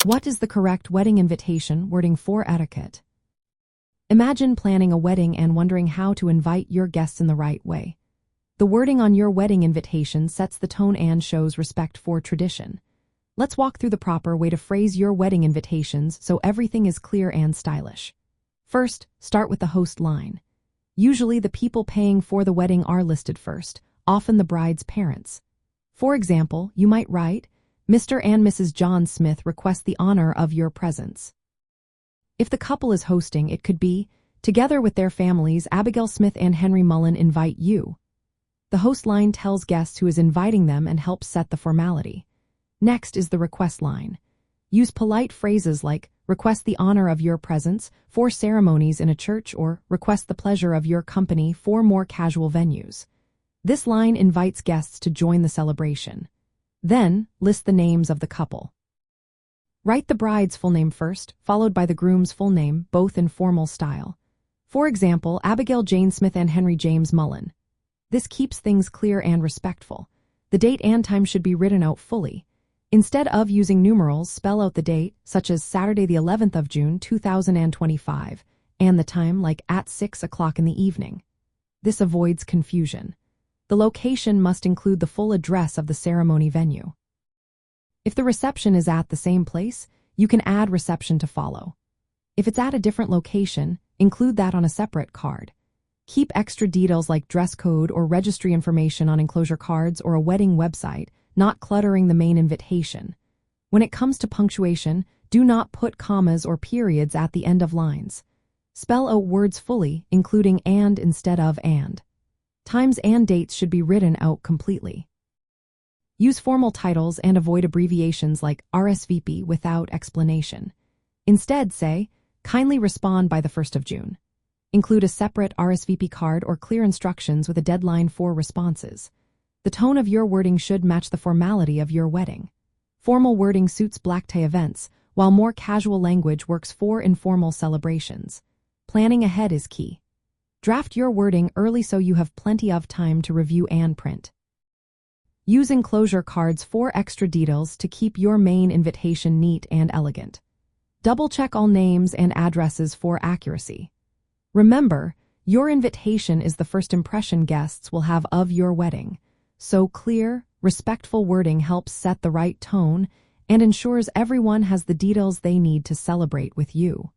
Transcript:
What is the correct wedding invitation wording for etiquette? Imagine planning a wedding and wondering how to invite your guests in the right way. The wording on your wedding invitation sets the tone and shows respect for tradition. Let's walk through the proper way to phrase your wedding invitations so everything is clear and stylish. First, start with the host line. Usually the people paying for the wedding are listed first, often the bride's parents. For example, you might write, Mr. and Mrs. John Smith request the honor of your presence. If the couple is hosting, it could be, together with their families, Abigail Smith and Henry Mullen invite you. The host line tells guests who is inviting them and helps set the formality. Next is the request line. Use polite phrases like, request the honor of your presence for ceremonies in a church, or request the pleasure of your company for more casual venues. This line invites guests to join the celebration. Then, list the names of the couple. Write the bride's full name first, followed by the groom's full name, both in formal style. For example, Abigail Jane Smith and Henry James Mullen. This keeps things clear and respectful. The date and time should be written out fully. Instead of using numerals, spell out the date, such as Saturday the 11th of June 2025, and the time, like at 6 o'clock in the evening. This avoids confusion. The location must include the full address of the ceremony venue. If the reception is at the same place, you can add reception to follow. If it's at a different location, include that on a separate card. Keep extra details like dress code or registry information on enclosure cards or a wedding website, not cluttering the main invitation. When it comes to punctuation, do not put commas or periods at the end of lines. Spell out words fully, including and instead of and. Times and dates should be written out completely. Use formal titles and avoid abbreviations like RSVP without explanation. Instead, say, kindly respond by the 1st of June. Include a separate RSVP card or clear instructions with a deadline for responses. The tone of your wording should match the formality of your wedding. Formal wording suits black tie events, while more casual language works for informal celebrations. Planning ahead is key. Draft your wording early so you have plenty of time to review and print. Use enclosure cards for extra details to keep your main invitation neat and elegant. Double-check all names and addresses for accuracy. Remember, your invitation is the first impression guests will have of your wedding, so clear, respectful wording helps set the right tone and ensures everyone has the details they need to celebrate with you.